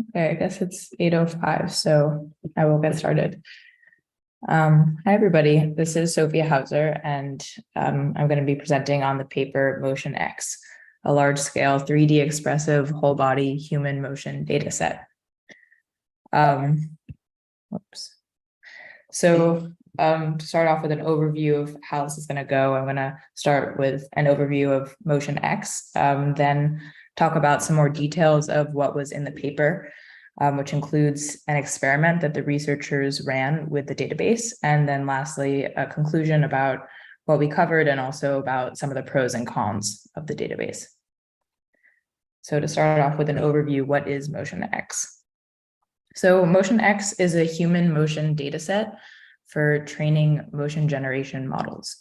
Okay, I guess it's 8:05, so I will get started. Hi, everybody. This is Sophia Hauser, and I'm going to be presenting on the paper Motion X, a large-scale 3D expressive whole-body human motion dataset. Whoops. So to start off with an overview of how this is going to go, I'm going to start with an overview of Motion X, then talk about some more details of what was in the paper, which includes an experiment that the researchers ran with the database, and then lastly, a conclusion about what we covered and also about some of the pros and cons of the database. So to start off with an overview, what is Motion X? So Motion X is a human motion dataset for training motion generation models.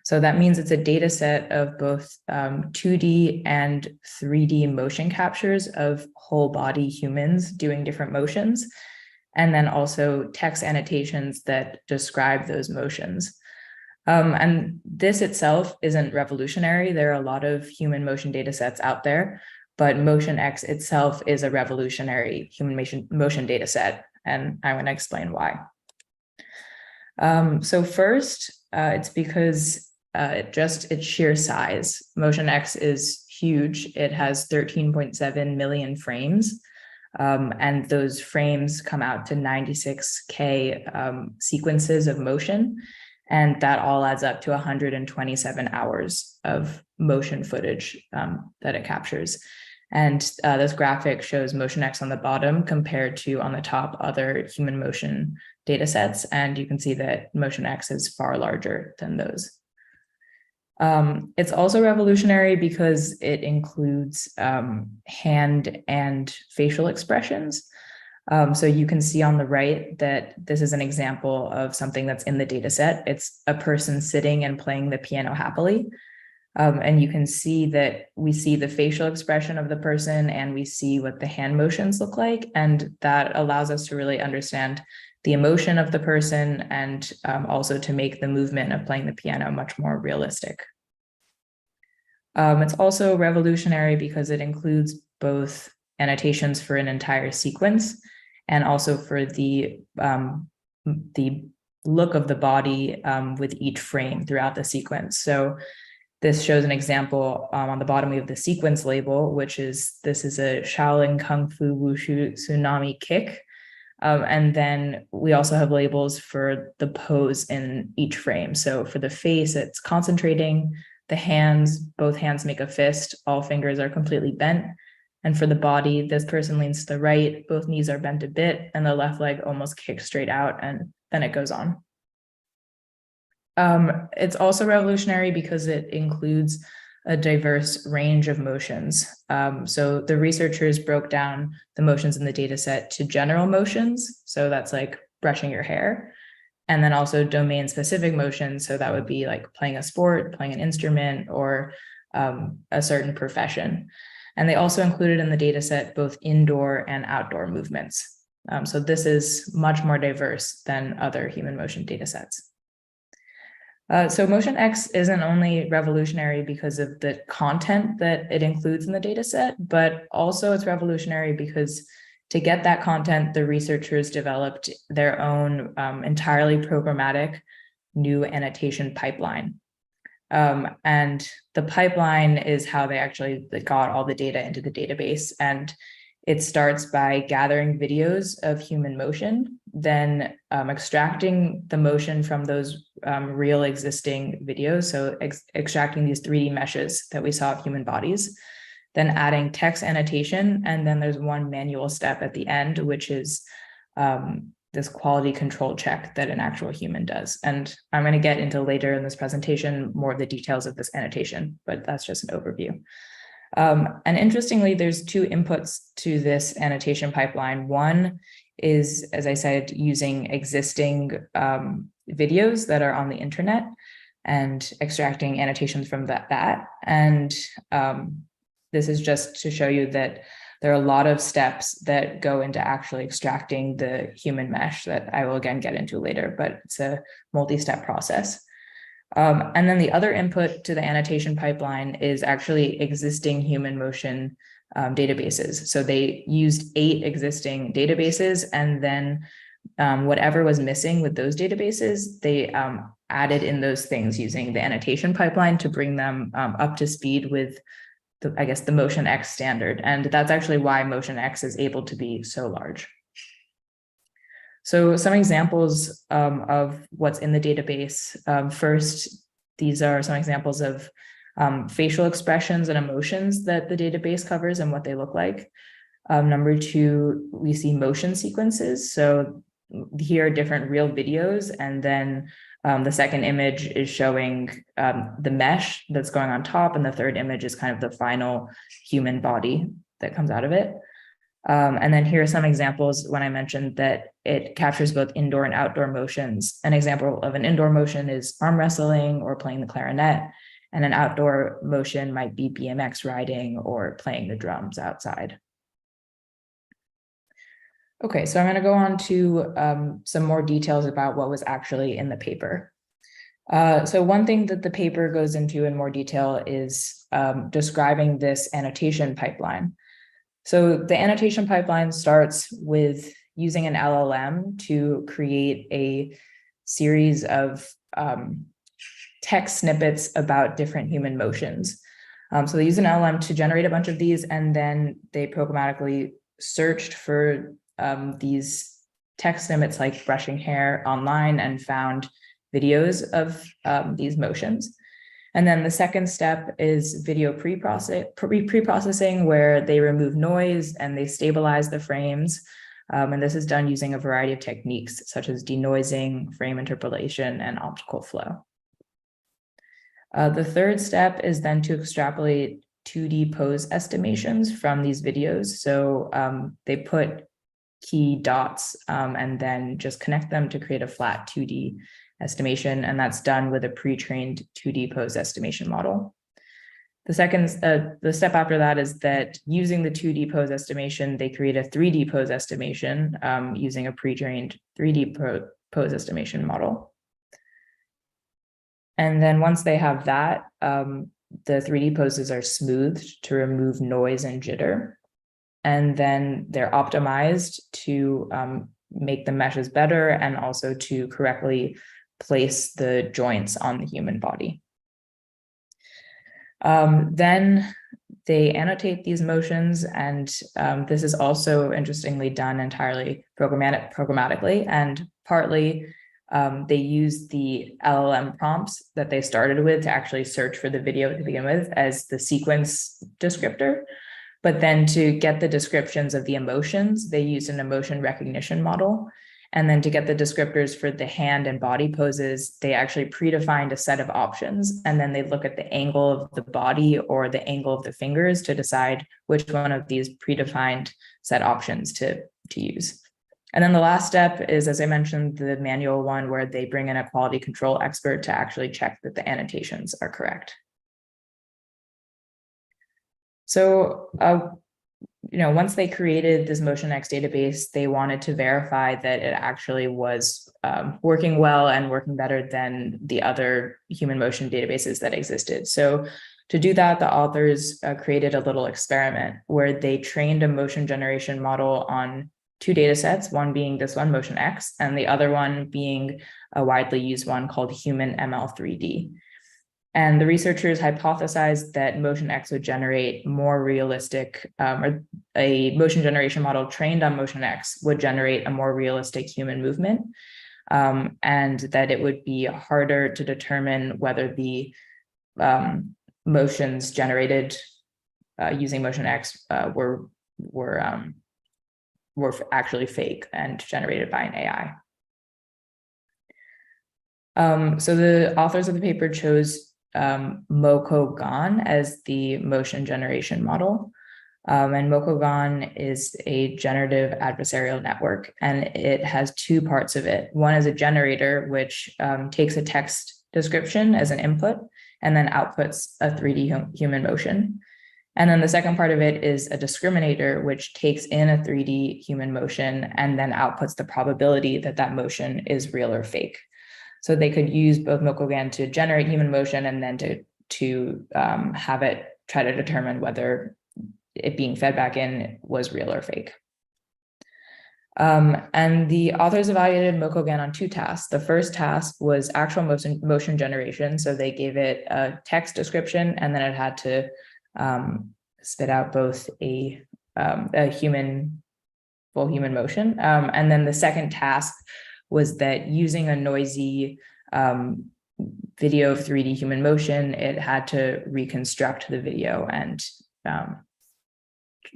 So that means it's a data set of both 2D and 3D motion captures of whole body humans doing different motions, and then also text annotations that describe those motions. And this itself isn't revolutionary. There are a lot of human motion data sets out there, but Motion X itself is a revolutionary human motion data set, and I'm going to explain why. So first, it's because its sheer size. Motion X is huge. It has 13.7 million frames, and those frames come out to 96K sequences of motion, and that all adds up to 127 hours of motion footage that it captures. And this graphic shows Motion X on the bottom compared to on the top other human motion data sets, and you can see that Motion X is far larger than those. It's also revolutionary because it includes hand and facial expressions. So you can see on the right that this is an example of something that's in the data set. It's a person sitting and playing the piano happily. And you can see that we see the facial expression of the person and we see what the hand motions look like. And that allows us to really understand the emotion of the person and also to make the movement of playing the piano much more realistic. It's also revolutionary because it includes both annotations for an entire sequence and also for the look of the body with each frame throughout the sequence. So this shows an example on the bottom of the sequence label, which is, this is a Shaolin Kung Fu Wushu Tsunami kick. And then we also have labels for the pose in each frame. So for the face, it's concentrating. The hands, both hands make a fist, all fingers are completely bent. And for the body, this person leans to the right, both knees are bent a bit, and the left leg almost kicks straight out, and then it goes on. It's also revolutionary because it includes a diverse range of motions. So the researchers broke down the motions in the data set to general motions. So that's like brushing your hair. And then also domain-specific motions. So that would be like playing a sport, playing an instrument, or a certain profession. And they also included in the data set both indoor and outdoor movements. So this is much more diverse than other human motion data sets. So Motion X isn't only revolutionary because of the content that it includes in the data set, but also it's revolutionary because to get that content, the researchers developed their own entirely programmatic new annotation pipeline. And the pipeline is how they actually got all the data into the database. And it starts by gathering videos of human motion, then extracting the motion from those real existing videos. So extracting these 3D meshes that we saw of human bodies, then adding text annotation. And then there's one manual step at the end, which is this quality control check that an actual human does. And I'm going to get into later in this presentation more of the details of this annotation, but that's just an overview. And interestingly, there's two inputs to this annotation pipeline. One is, as I said, using existing videos that are on the internet and extracting annotations from that. And this is just to show you that there are a lot of steps that go into actually extracting the human mesh that I will again get into later, but it's a multi-step process. And then the other input to the annotation pipeline is actually existing human motion databases. So they used 8 existing databases, and then whatever was missing with those databases, they added in those things using the annotation pipeline to bring them up to speed with the MotionX standard. And that's actually why MotionX is able to be so large. So some examples of what's in the database. First, these are some examples of facial expressions and emotions that the database covers and what they look like. Number 2, we see motion sequences. So here are different real videos, and then the second image is showing the mesh that's going on top, and the third image is kind of the final human body that comes out of it. And then here are some examples when I mentioned that it captures both indoor and outdoor motions. An example of an indoor motion is arm wrestling or playing the clarinet, and an outdoor motion might be BMX riding or playing the drums outside. Okay, so I'm going to go on to some more details about what was actually in the paper. So one thing that the paper goes into in more detail is describing this annotation pipeline. So the annotation pipeline starts with using an LLM to create a series of text snippets about different human motions. So they use an LLM to generate a bunch of these, and then they programmatically searched for these text snippets like brushing hair online and found videos of these motions. And then the second step is video pre-processing, where they remove noise and they stabilize the frames. And this is done using a variety of techniques such as denoising, frame interpolation, and optical flow. The third step is then to extrapolate 2D pose estimations from these videos. So they put key dots and then just connect them to create a flat 2D estimation, and that's done with a pre-trained 2D pose estimation model. The step after that is that using the 2D pose estimation, they create a 3D pose estimation using a pre-trained 3D pose estimation model. And then once they have that, the 3D poses are smoothed to remove noise and jitter. And then they're optimized to make the meshes better and also to correctly place the joints on the human body. Then they annotate these motions, and this is also interestingly done entirely programmatically, and partly they use the LLM prompts that they started with to actually search for the video to begin with as the sequence descriptor. But then to get the descriptions of the emotions, they used an emotion recognition model. And then to get the descriptors for the hand and body poses, they actually predefined a set of options. And then they look at the angle of the body or the angle of the fingers to decide which one of these predefined set options to use. And then the last step is, as I mentioned, the manual one where they bring in a quality control expert to actually check that the annotations are correct. So, once they created this MotionX database, they wanted to verify that it actually was working well and working better than the other human motion databases that existed. So to do that, the authors created a little experiment where they trained a motion generation model on 2 data sets, one being this one, MotionX, and the other one being a widely used one called Human ML3D. And the researchers hypothesized that MotionX would generate more realistic, or a motion generation model trained on MotionX would generate a more realistic human movement, and that it would be harder to determine whether the motions generated using MotionX were actually fake and generated by an AI. So the authors of the paper chose MoCoGAN as the motion generation model. And MoCoGAN is a generative adversarial network, and it has 2 parts of it. One is a generator, which takes a text description as an input and then outputs a 3D human motion. And then the second part of it is a discriminator, which takes in a 3D human motion and then outputs the probability that that motion is real or fake. So they could use both MoCoGAN to generate human motion and then to have it try to determine whether it being fed back in was real or fake. And the authors evaluated MoCoGAN on 2 tasks. The first task was actual motion generation. So they gave it a text description, and then it had to spit out both a full human motion. And then the second task was that using a noisy video of 3D human motion, it had to reconstruct the video and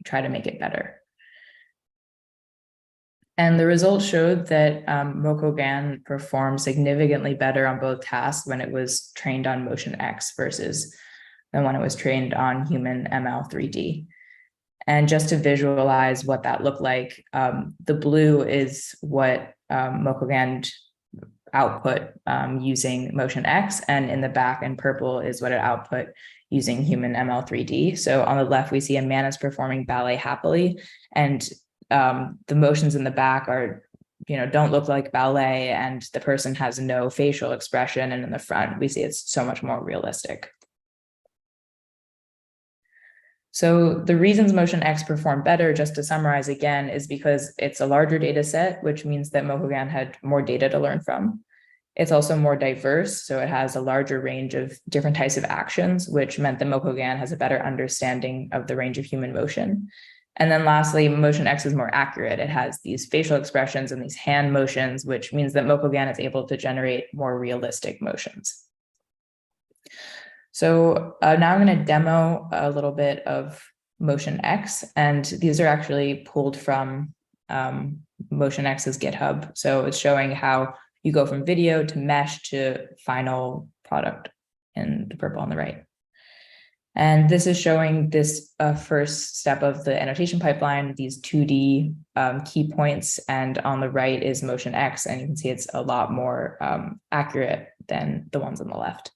try to make it better. And the results showed that MoCoGAN performed significantly better on both tasks when it was trained on Motion X versus than when it was trained on human ML 3D. And just to visualize what that looked like, the blue is what MoCoGAN output using Motion X, and in the back in purple is what it output using human ML 3D. So on the left, we see a man is performing ballet happily, and the motions in the back are, don't look like ballet, and the person has no facial expression. And in the front, we see it's so much more realistic. So the reasons Motion X performed better, just to summarize again, is because it's a larger data set, which means that MoCoGAN had more data to learn from. It's also more diverse, so it has a larger range of different types of actions, which meant that MoCoGAN has a better understanding of the range of human motion. And then lastly, Motion X is more accurate. It has these facial expressions and these hand motions, which means that MoCoGAN is able to generate more realistic motions. So now I'm going to demo a little bit of Motion X, and these are actually pulled from Motion X's GitHub. So it's showing how you go from video to mesh to final product in the purple on the right. And this is showing this first step of the annotation pipeline, these 2D key points. And on the right is Motion X, and you can see it's a lot more accurate than the ones on the left.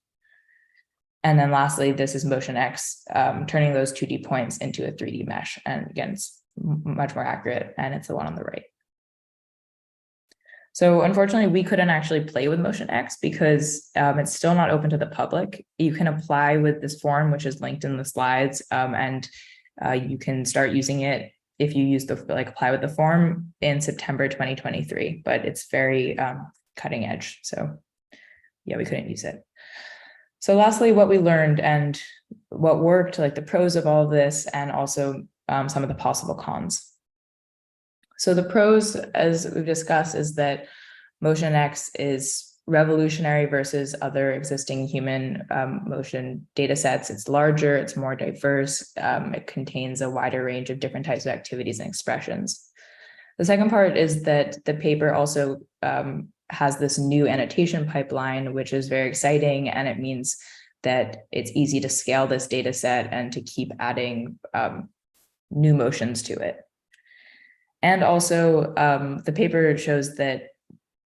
And then lastly, this is Motion X, turning those 2D points into a 3D mesh. And again, it's much more accurate, and it's the one on the right. So unfortunately, we couldn't actually play with Motion X because it's still not open to the public. You can apply with this form, which is linked in the slides, and you can start using it if you use the apply with the form in September 2023. But it's very cutting edge. So yeah, we couldn't use it. So lastly, what we learned and what worked, like the pros of all of this, and also some of the possible cons. So the pros, as we've discussed, is that Motion X is revolutionary versus other existing human motion data sets. It's larger, it's more diverse, it contains a wider range of different types of activities and expressions. The second part is that the paper also has this new annotation pipeline, which is very exciting, and it means that it's easy to scale this data set and to keep adding new motions to it. And also, the paper shows that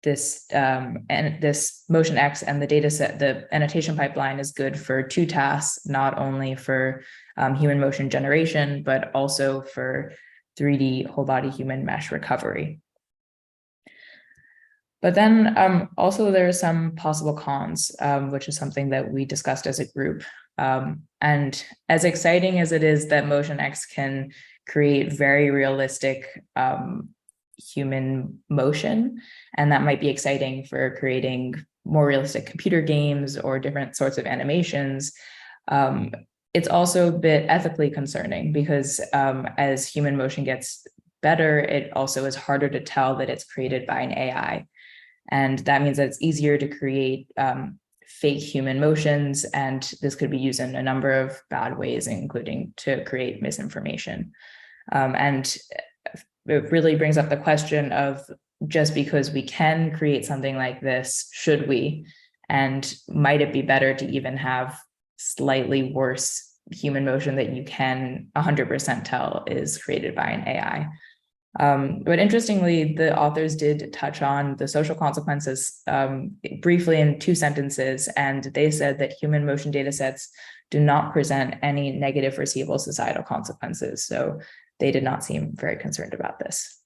this Motion X and the data set, the annotation pipeline, is good for 2 tasks, not only for human motion generation, but also for 3D whole body human mesh recovery. But then also there are some possible cons, which is something that we discussed as a group. And as exciting as it is that Motion X can create very realistic human motion, and that might be exciting for creating more realistic computer games or different sorts of animations, it's also a bit ethically concerning because as human motion gets better, it also is harder to tell that it's created by an AI. And that means that it's easier to create fake human motions, and this could be used in a number of bad ways, including to create misinformation. And it really brings up the question of, just because we can create something like this, should we? And might it be better to even have slightly worse human motion that you can 100% tell is created by an AI? But interestingly, the authors did touch on the social consequences briefly in 2 sentences, and they said that human motion data sets do not present any negative foreseeable societal consequences. So they did not seem very concerned about this.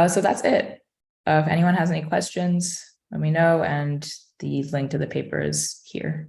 So that's it. If anyone has any questions, let me know, and the link to the paper is here.